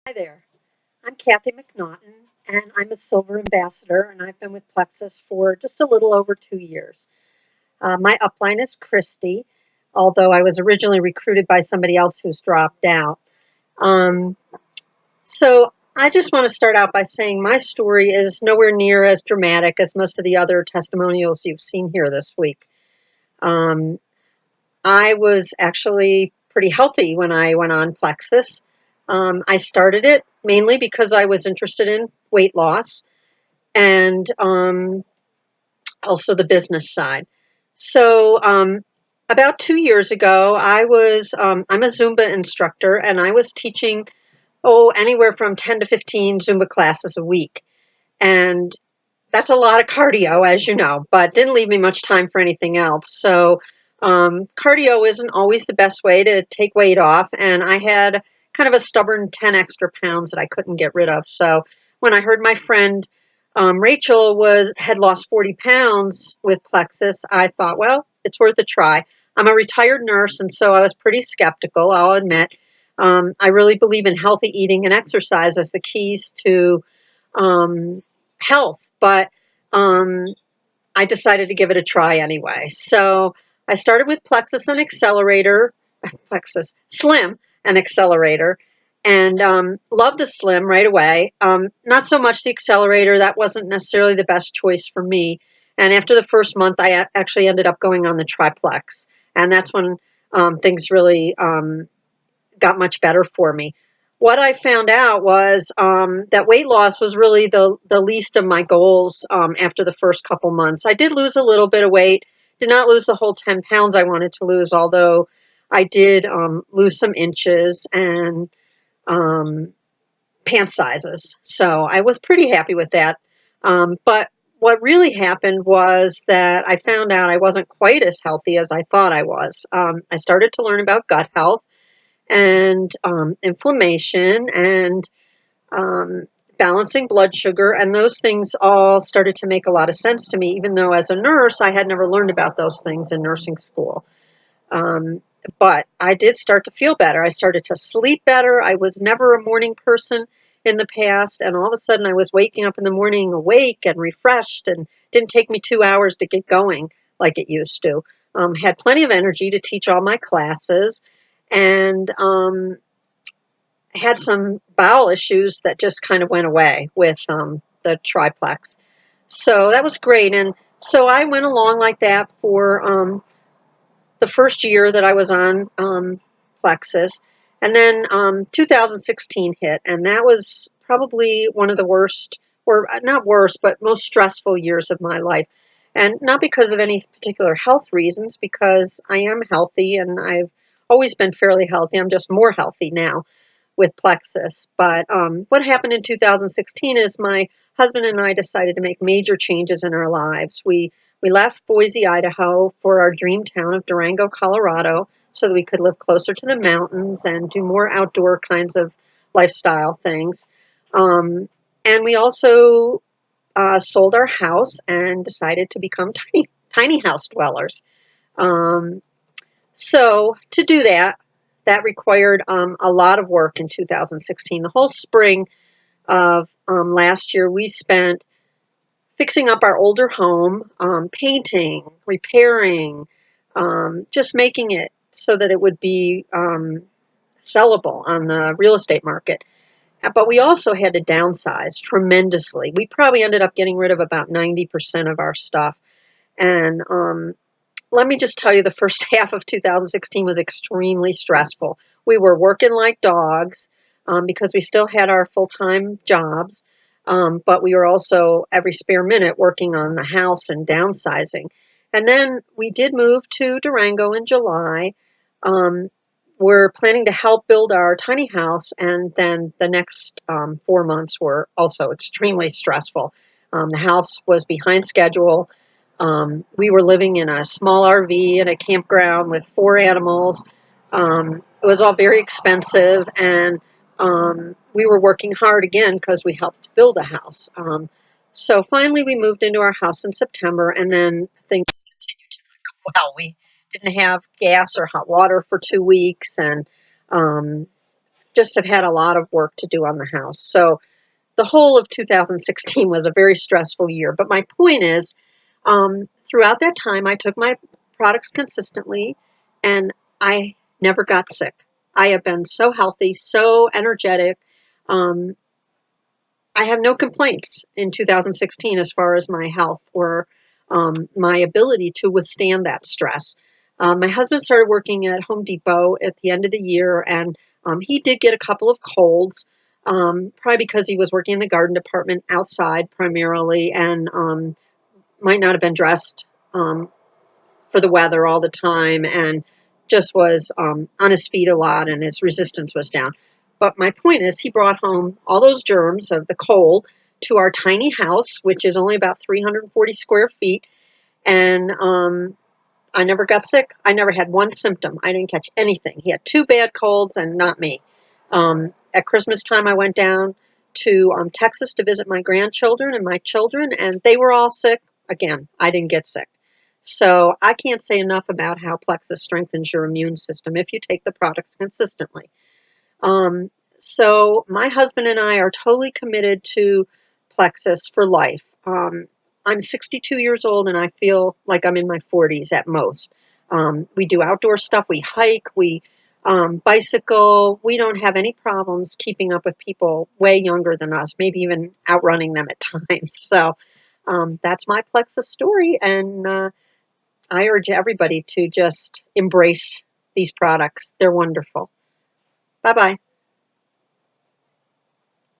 Hi there. I'm Kathy McNaughton, and I'm a Silver Ambassador, and I've been with Plexus for just a little over 2 years. My upline is Christy, although I was originally recruited by somebody else who's dropped out. Um, so I just want to start out by saying my story is nowhere near as dramatic as most of the other testimonials you've seen here this week. Um, I was actually pretty healthy when I went on Plexus. I started it mainly because I was interested in weight loss and also the business side. So, about 2 years ago, I'm a Zumba instructor and I was teaching, anywhere from 10 to 15 Zumba classes a week. And that's a lot of cardio, as you know, but didn't leave me much time for anything else. So, cardio isn't always the best way to take weight off. And I had kind of a stubborn 10 extra pounds that I couldn't get rid of. So, when I heard my friend Rachel had lost 40 pounds with Plexus, I thought, well, it's worth a try. I'm a retired nurse, and so I was pretty skeptical, I'll admit. I really believe in healthy eating and exercise as the keys to um, health, but um, I decided to give it a try anyway. So I started with Plexus and Accelerator, Plexus Slim and Accelerator, and loved the Slim right away. Not so much the Accelerator, that wasn't necessarily the best choice for me. And after the first month, I actually ended up going on the Triplex, and that's when things really got much better for me. What I found out was that weight loss was really the least of my goals after the first couple months. I did lose a little bit of weight, did not lose the whole 10 pounds I wanted to lose, although I did lose some inches and um, pant sizes. So I was pretty happy with that. But what really happened was that I found out I wasn't quite as healthy as I thought I was. I started to learn about gut health and inflammation and um, balancing blood sugar. And those things all started to make a lot of sense to me, even though as a nurse, I had never learned about those things in nursing school. Um, but I did start to feel better. I started to sleep better. I was never a morning person in the past. And all of a sudden, I was waking up in the morning awake and refreshed, and didn't take me 2 hours to get going like it used to. Had plenty of energy to teach all my classes, and had some bowel issues that just kind of went away with the triplex. So that was great. And so I went along like that for the first year that I was on Plexus. And then 2016 hit, and that was probably one of the worst, or not worst, but most stressful years of my life. And not because of any particular health reasons, because I am healthy and I've always been fairly healthy. I'm just more healthy now with Plexus. But what happened in 2016 is my husband and I decided to make major changes in our lives. We left Boise, Idaho for our dream town of Durango, Colorado, so that we could live closer to the mountains and do more outdoor kinds of lifestyle things. And we also sold our house and decided to become tiny house dwellers. Um, so to do that, that required a lot of work in 2016. The whole spring of last year, we spent fixing up our older home, painting, repairing, just making it so that it would be sellable on the real estate market. But we also had to downsize tremendously. We probably ended up getting rid of about 90% of our stuff. And let me just tell you, the first half of 2016 was extremely stressful. We were working like dogs because we still had our full-time jobs, but we were also every spare minute working on the house and downsizing. And then we did move to Durango in July. Um, we're planning to help build our tiny house, and then the next 4 months were also extremely stressful. The house was behind schedule. We were living in a small RV in a campground with 4 animals. It was all very expensive, and we were working hard again because we helped build a house. So finally, we moved into our house in September, and then things continued to go well. We didn't have gas or hot water for 2 weeks, and um, just have had a lot of work to do on the house. So the whole of 2016 was a very stressful year. But my point is, um, throughout that time, I took my products consistently and I never got sick. I have been so healthy, so energetic. Um, I have no complaints in 2016 as far as my health or my ability to withstand that stress. My husband started working at Home Depot at the end of the year, and he did get a couple of colds, probably because he was working in the garden department outside primarily and might not have been dressed for the weather all the time and just was on his feet a lot and his resistance was down. But my point is, he brought home all those germs of the cold to our tiny house, which is only about 340 square feet. And I never got sick. I never had one symptom. I didn't catch anything. He had two bad colds and not me. At Christmas time, I went down to Texas to visit my grandchildren and my children, and they were all sick. Again, I didn't get sick. So I can't say enough about how Plexus strengthens your immune system if you take the products consistently. Um, so my husband and I are totally committed to Plexus for life. I'm 62 years old and I feel like I'm in my 40s at most. We do outdoor stuff. We hike. We bicycle. We don't have any problems keeping up with people way younger than us, maybe even outrunning them at times. So that's my Plexus story. And I urge everybody to just embrace these products. They're wonderful. Bye bye.